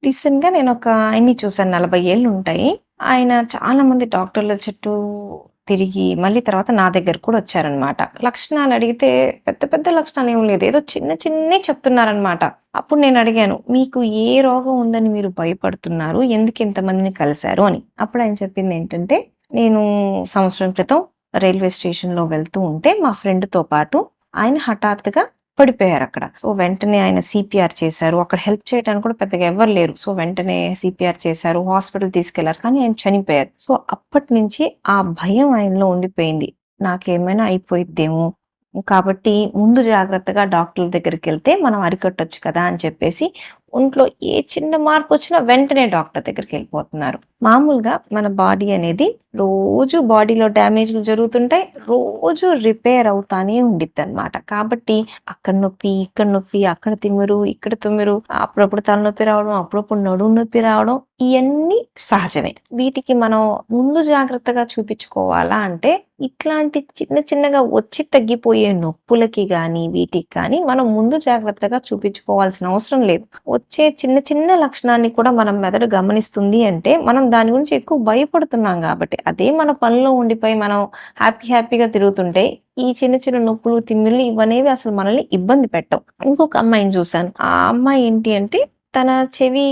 రీసెంట్‌గా నేనొక ఆయన్ని చూసాను. 40 ఏళ్లుంటాయి. ఆయన చాలా మంది డాక్టర్ల చుట్టూ తిరిగి, మళ్ళీ తర్వాత నా దగ్గరకి కూడా వచ్చారనమాట. లక్షణాలడిగితే పెద్ద పెద్ద లక్షణాలేం లేదు. ఏదో చిన్న చిన్నయి చెప్తున్నారనమాట. అప్పుడు నేనడిగాను, "మీకు ఏ రోగం ఉందని మీరు భయపడుతున్నారు? ఎందుకు ఇంతమందిని కలిసారు?" అని. అప్పుడాయన చెప్పిందేంటంటే, "నేను సంవత్సరం క్రితం రైల్వే స్టేషన్‌లో వెళ్తూ ఉంటే మా ఫ్రెండ్‌తో పాటు ఆయన హఠాత్తుగా పడిపోయారక్కడ. సో, వెంటనే ఆయన సీపీఆర్ చేశారు. అక్కడ హెల్ప్ చేయడానికి కూడా పెద్దగా ఎవ్వరు లేరు. సో, వెంటనే సీపీఆర్ చేశారు. హాస్పిటల్ తీసుకెళ్లారు. కానీ ఆయన చనిపోయారు. సో, అప్పటినుంచి ఆ భయం ఆయనలో ఉండిపోయింది. నాకేమైనా అయిపోయిద్దేమో! కాబట్టి ముందు జాగ్రత్తగా డాక్టర్ల దగ్గరికెళ్తే మనం అరికట్టొచ్చు కదా! అని చెప్పేసి ఒంట్లో ఏ చిన్న మార్పొచ్చినా వెంటనే డాక్టర్ దగ్గరికెళ్ళిపోతున్నారు. మామూలుగా మన బాడీ అనేది రోజు బాడీలో డ్యామేజ్‌లు జరుగుతుంటాయి. రోజు రిపేర్ అవుతానే ఉండిద్దనమాట. కాబట్టి అక్కడ నొప్పి, ఇక్కడ నొప్పి, అక్కడ తిమ్మిరు, ఇక్కడ తుమ్మిరు, అప్పుడప్పుడు తలనొప్పి రావడం, అప్పుడప్పుడు నడుము నొప్పి రావడం ఇయన్నీ సహజమే. వీటికి మనం ముందు జాగ్రత్తగా చూపించుకోవాలా అంటే ఇట్లాంటి చిన్న చిన్నగా వచ్చి తగ్గిపోయే నొప్పులకి గానీ, వీటికి కానీ మనం ముందు జాగ్రత్తగా చూపించుకోవాల్సిన అవసరం లేదు. వచ్చే చిన్న చిన్న లక్షణాన్ని కూడా మనం మెదడు గమనిస్తుంది అంటే, మనం దాని గురించి ఎక్కువ భయపడుతున్నాం గాబట్టి. అదే మన పనిలో ఉండిపోయి మనం హ్యాపీగా తిరుగుతుంటే, ఈ చిన్న చిన్న నొప్పులు, తిమ్మిర్లు ఇవనేవి అసలు మనల్ని ఇబ్బంది పెట్టవు. ఇంకొక అమ్మాయిని చూసాను. ఆ అమ్మాయి ఏంటి అంటే, తన చెవి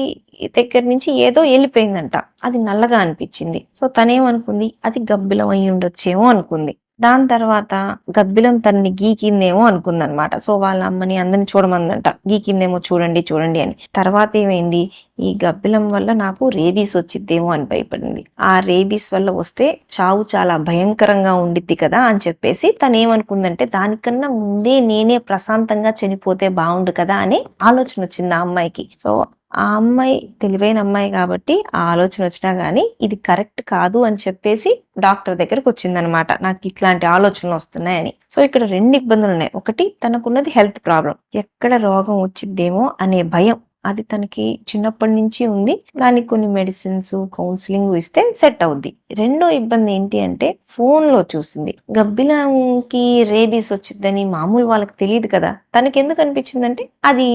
దగ్గర నుంచి ఏదో ఎళ్ళిపోయిందంట. అది నల్లగా అనిపిచ్చింది. సో, తనేమనుకుంది, అది గబ్బిలం అయ్యుండొచ్చేమో అనుకుంది. దాని తర్వాత గబ్బిలం తనని గీకిందేమో అనుకుందనమాట. సో, వాళ్ళ అమ్మని అందరిని చూడమందంట. గీకిందేమో చూడండి, చూడండి అని. తర్వాతేమైంది, ఈ గబ్బిలం వల్ల నాకు రేబీస్ వచ్చిద్దేమో అని భయపడింది. ఆ రేబీస్ వల్ల వస్తే చావు చాలా భయంకరంగా ఉండిద్ది కదా అని చెప్పేసి తనేమనుకుందంటే, దానికన్నా ముందే నేనే ప్రశాంతంగా చనిపోతే బావుండు కదా అని ఆలోచనొచ్చింది ఆ అమ్మాయికి. సో, ఆ అమ్మాయి తెలివైన అమ్మాయి కాబట్టి ఆ ఆలోచన వచ్చినా గానీ ఇది కరెక్ట్ కాదు అని చెప్పేసి డాక్టర్ దగ్గరకొచ్చిందనమాట. నాకిట్లాంటి ఆలోచనలొస్తున్నాయని. సో, ఇక్కడ 2 ఇబ్బందులున్నాయి. ఒకటి తనకున్నది హెల్త్ ప్రాబ్లమ్. ఎక్కడ రోగం వచ్చిద్దేమో అనే భయం. అది తనకి చిన్నప్పటి నుంచి ఉంది. దానికి కొన్ని మెడిసిన్స్, కౌన్సెలింగ్ ఇస్తే సెట్ అవుద్ది. రెండో ఇబ్బంది ఏంటి అంటే ఫోన్‌లో చూసింది. గబ్బిలంకి రేబీస్ వచ్చిద్దని మామూలు వాళ్ళకి తెలీదు కదా! తనకెందుకు అనిపించిందంటే అది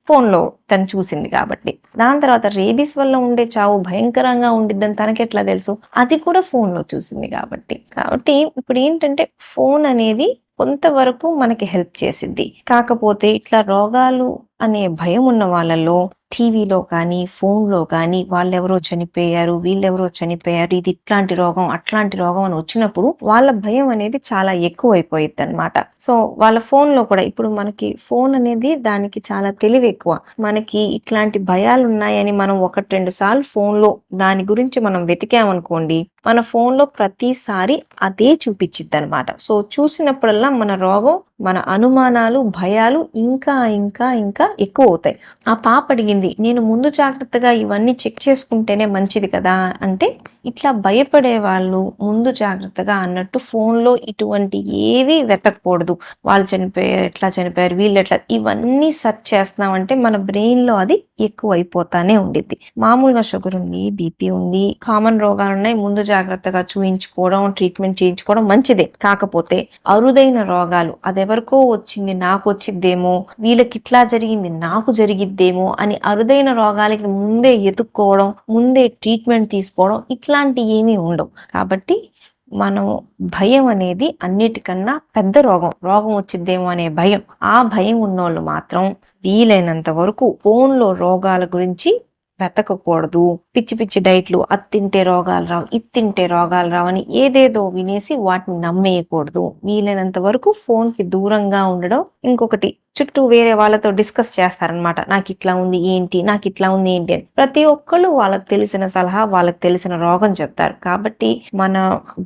ఫోన్‌లో తను చూసింది కాబట్టి. దాని తర్వాత రేబీస్ వల్ల ఉండే చావు భయంకరంగా ఉండిద్దని తనకెట్లా తెలుసు? అది కూడా ఫోన్‌లో చూసింది కాబట్టి. కాబట్టి ఇప్పుడేంటంటే ఫోన్ అనేది కొంతవరకు మనకి హెల్ప్ చేసిద్ది. కాకపోతే ఇట్లా రోగాలు అనే భయం ఉన్న వాళ్ళలో టీవీలో కానీ, ఫోన్‌లో కానీ వాళ్ళెవరో చనిపోయారు, వీళ్ళెవరో చనిపోయారు, ఇది ఇట్లాంటి రోగం, అట్లాంటి రోగం అని వచ్చినప్పుడు వాళ్ళ భయం అనేది చాలా ఎక్కువైపోయిద్దనమాట. సో, వాళ్ళ ఫోన్‌లో కూడా ఇప్పుడు మనకి ఫోన్ అనేది దానికి చాలా తెలివెక్కువ. మనకి ఇట్లాంటి భయాలున్నాయని మనం 1, 2 సార్లు ఫోన్‌లో దాని గురించి మనం వెతికామనుకోండి, మన ఫోన్‌లో ప్రతిసారి అదే చూపిచ్చిద్దనమాట. సో, చూసినప్పుడల్లా మన రోగం, మన అనుమానాలు, భయాలు ఇంకా ఎక్కువవుతాయి. ఆ పాప అడిగింది, "నేను ముందు జాగ్రత్తగా ఇవన్నీ చెక్ చేసుకుంటేనే మంచిది కదా!" అంటే ఇట్లా భయపడే వాళ్ళు ముందు జాగ్రత్తగా అన్నట్టు ఫోన్‌లో ఇటువంటి ఏవి వెతకకూడదు. వాళ్ళు చనిపోయారు, ఎట్లా చనిపోయారు, వీళ్ళెట్లా ఇవన్నీ సెర్చ్ చేస్తున్నామంటే మన బ్రెయిన్‌లో అది ఎక్కువైపోతానే ఉండిద్ది. మామూలుగా షుగర్ ఉంది, బీపీ ఉంది, కామన్ రోగాలున్నాయి. ముందు జాగ్రత్తగా చూయించుకోవడం, ట్రీట్మెంట్ చేయించుకోవడం మంచిదే. కాకపోతే అరుదైన రోగాలు అదెవరికో వచ్చింది నాకొచ్చిద్దేమో, వీళ్ళకిట్లా జరిగింది నాకు జరిగిద్దేమో అని అరుదైన రోగాలకి ముందే ఎతుక్కోవడం, ముందే ట్రీట్మెంట్ తీసుకోవడం ఇట్లాంటియి ఏమీ ఉండవు. కాబట్టి మనం భయం అనేది అన్నిటికన్నా పెద్ద రోగం. రోగం వచ్చిద్దేమో అనే భయం. ఆ భయం ఉన్నోళ్ళు మాత్రం వీలైనంత వరకు ఫోన్‌లో రోగాల గురించి వెతకకూడదు. పిచ్చి పిచ్చి డైట్‌లు అది తింటే రోగాలు రావు, ఇది తింటే రోగాలు రావని ఏదేదో వినేసి వాటిని నమ్మేయకూడదు. వీలైనంత వరకు ఫోన్‌కి దూరంగా ఉండడం. ఇంకొకటి చుట్టూ వేరే వాళ్ళతో డిస్కస్ చేస్తారనమాట. నాకిట్లా ఉంది ఏంటి? నాకిట్లా ఉంది ఏంటి అని. ప్రతి ఒక్కళ్ళు వాళ్ళకి తెలిసిన సలహా, వాళ్ళకి తెలిసిన రోగం చెప్తారు. కాబట్టి మన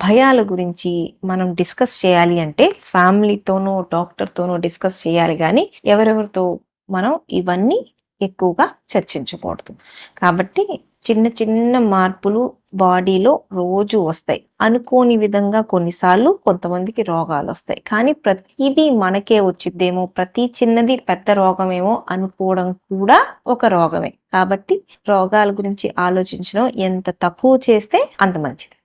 భయాల గురించి మనం డిస్కస్ చేయాలి అంటే ఫ్యామిలీతోనో, డాక్టర్‌తోనో డిస్కస్ చేయాలి గానీ ఎవరెవరితో మనం ఇవన్నీ ఎక్కువగా చర్చించకూడదు. కాబట్టి చిన్న చిన్న మార్పులు బాడీలో రోజు వస్తాయి. అనుకోని విధంగా కొన్నిసార్లు కొంతమందికి రోగాలొస్తాయి. కానీ ప్రతీదీ మనకే వచ్చిద్దేమో, ప్రతి చిన్నది పెద్ద రోగమేమో అనుకోవడం కూడా ఒక రోగమే. కాబట్టి రోగాల గురించి ఆలోచించడం ఎంత తక్కువ చేస్తే అంత మంచిది.